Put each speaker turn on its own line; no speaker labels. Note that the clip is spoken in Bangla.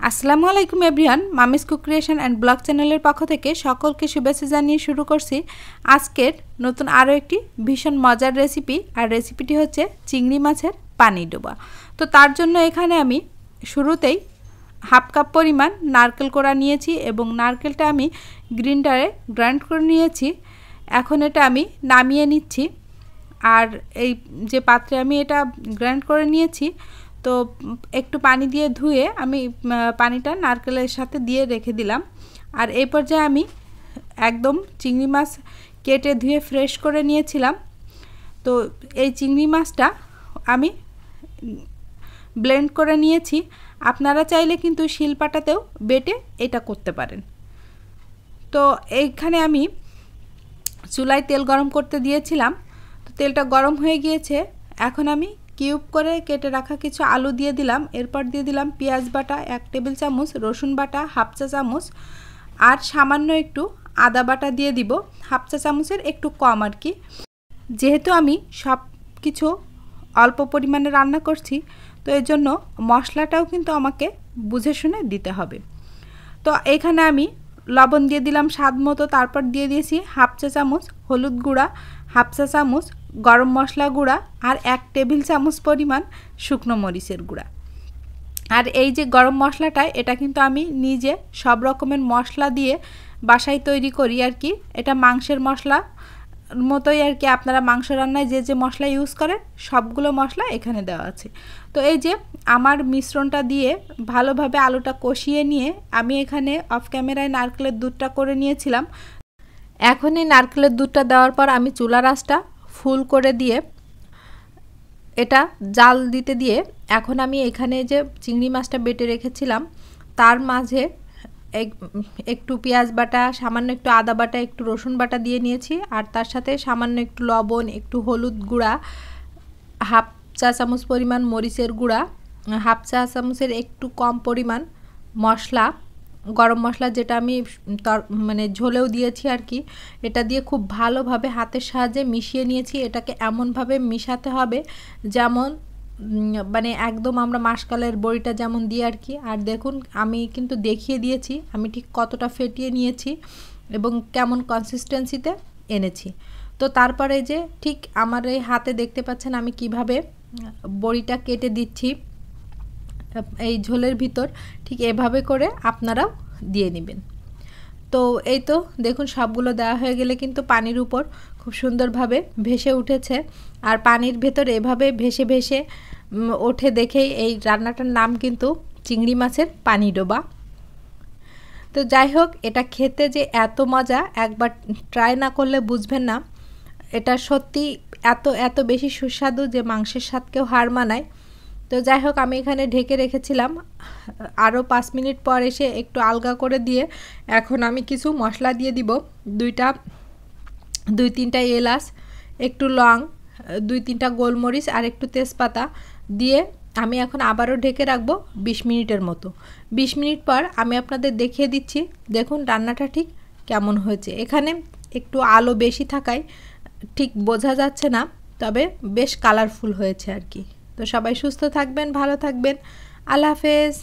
আসসালামু আলাইকুম everyone, মামিস cook creation and blog চ্যানেলের পক্ষ থেকে সকলকে শুভেচ্ছা জানিয়ে শুরু করছি আজকের নতুন আরও একটি ভীষণ মজার রেসিপি। আর রেসিপিটি হচ্ছে চিংড়ি মাছের পানি ডোবা। তো তার জন্য এখানে আমি শুরুতেই হাফ কাপ পরিমাণ নারকেল কোড়া নিয়েছি এবং নারকেলটা আমি গ্রাইন্ডারে গ্রাইন্ড করে নিয়েছি। এখন এটা আমি নামিয়ে নিচ্ছি। আর এই যে পাত্রে আমি এটা গ্রাইন্ড করে নিয়েছি, তো একটু পানি দিয়ে ধুয়ে আমি পানিটা নারকেলের সাথে দিয়ে রেখে দিলাম। আর এই পর্যায়ে আমি একদম চিংড়ি মাছ কেটে ধুয়ে ফ্রেশ করে নিয়েছিলাম। তো এই চিংড়ি মাছটা আমি ব্লেন্ড করে নিয়েছি। আপনারা চাইলে কিন্তু শিলপাটাতেও বেটে এটা করতে পারেন। তো এইখানে আমি চুলায় তেল গরম করতে দিয়েছিলাম। তো তেলটা গরম হয়ে গিয়েছে। এখন আমি কিউব করে কেটে রাখা কিছু আলু দিয়ে দিলাম। এরপর দিয়ে দিলাম পেঁয়াজ বাটা 1 টেবিল চামচ, রসুন বাটা হাফ চা চামচ, আর সামান্য একটু আদা বাটা দিয়ে দিব, হাফ চা চামচের একটু কম আর কি। যেহেতু আমি সব কিছু অল্প পরিমাণে রান্না করছি, তো এর জন্য মশলাটাও কিন্তু আমাকে বুঝে শুনে দিতে হবে। তো এখানে আমি লবণ দিয়ে দিলাম স্বাদ মতো। তারপর দিয়ে দিয়েছি হাফ চা চামচ হলুদ গুঁড়া, হাফ চা চামচ গরম মশলা গুঁড়া, আর 1 টেবিল চামচ পরিমাণ শুকনো মরিচের গুঁড়া। আর এই যে গরম মশলাটা, এটা কিন্তু আমি নিজে সব রকমের মশলা দিয়ে বাসায় তৈরি করি আর কি। এটা মাংসের মশলা মতোই আর কি। আপনারা মাংস রান্নায় যে যে মশলা ইউজ করেন সবগুলো মশলা এখানে দেওয়া আছে। তো এই যে আমার মিশ্রণটা দিয়ে ভালোভাবে আলুটা কষিয়ে নিয়ে আমি এখানে অফ ক্যামেরায় নারকেলের দুধটা করে নিয়েছিলাম। এখন এই নারকেলের দুধটা দেওয়ার পর আমি চুলার আঁচটা ফুল করে দিয়ে এটা জাল দিতে দিয়ে এখন আমি এখানে যে চিংড়ি মাছটা বেটে রেখেছিলাম তার মাঝে একটু পেঁয়াজ বাটা, সামান্য একটু আদা বাটা, একটু রসুন বাটা দিয়ে নিয়েছি। আর তার সাথে সামান্য একটু লবণ, একটু হলুদ গুঁড়া, হাফ চা চামচ পরিমাণ মরিচের গুঁড়া, হাফ চা চামচের একটু কম পরিমাণ মশলা, গরম মশলা যেটা আমি মানে ঝোলেও দিয়েছি আর কি। এটা দিয়ে খুব ভালোভাবে হাতের সাহায্যে মিশিয়ে নিয়েছি। এটাকে এমনভাবে মিশাতে হবে যেমন মানে একদম আমরা মাসকালের বড়িটা যেমন দিই আর কি। আর দেখুন আমি কিন্তু দেখিয়ে দিয়েছি আমি ঠিক কতটা ফেটিয়ে নিয়েছি এবং কেমন কনসিস্টেন্সিতে এনেছি। তো তারপরে যে ঠিক আমার এই হাতে দেখতে পাচ্ছেন আমি কিভাবে বড়িটা কেটে দিচ্ছি এই ঝোলের ভিতর, ঠিক এভাবে করে আপনারাও দিয়ে নেবেন। তো এই তো দেখুন সবগুলো দেওয়া হয়ে গেলে কিন্তু পানির উপর খুব সুন্দরভাবে ভেসে উঠেছে। আর পানির ভেতর এভাবে ভেসে ভেসে ওঠে দেখেই এই রান্নাটার নাম কিন্তু চিংড়ি মাছের পানি ডোবা। তো যাই হোক, এটা খেতে যে এত মজা, একবার ট্রাই না করলে বুঝবেন না। এটা সত্যি এত এত বেশি সুস্বাদু যে মাংসের স্বাদকেও হার মানায়। তো যাই হোক, আমি এখানে ঢেকে রেখেছিলাম। আরও 5 মিনিট পর এসে একটু আলগা করে দিয়ে এখন আমি কিছু মশলা দিয়ে দিব। 2-3টা এলাচ, একটু লং, 2-3টা গোলমরিচ আর একটু তেজপাতা দিয়ে আমি এখন আবারও ঢেকে রাখবো 20 মিনিটের মতো। 20 মিনিট পর আমি আপনাদের দেখিয়ে দিচ্ছি। দেখুন রান্নাটা ঠিক কেমন হয়েছে। এখানে একটু আলো বেশি থাকায় ঠিক বোঝা যাচ্ছে না, তবে বেশ কালারফুল হয়েছে আর কি। তো সবাই সুস্থ থাকবেন, ভালো থাকবেন। আল্লাহ হাফেজ।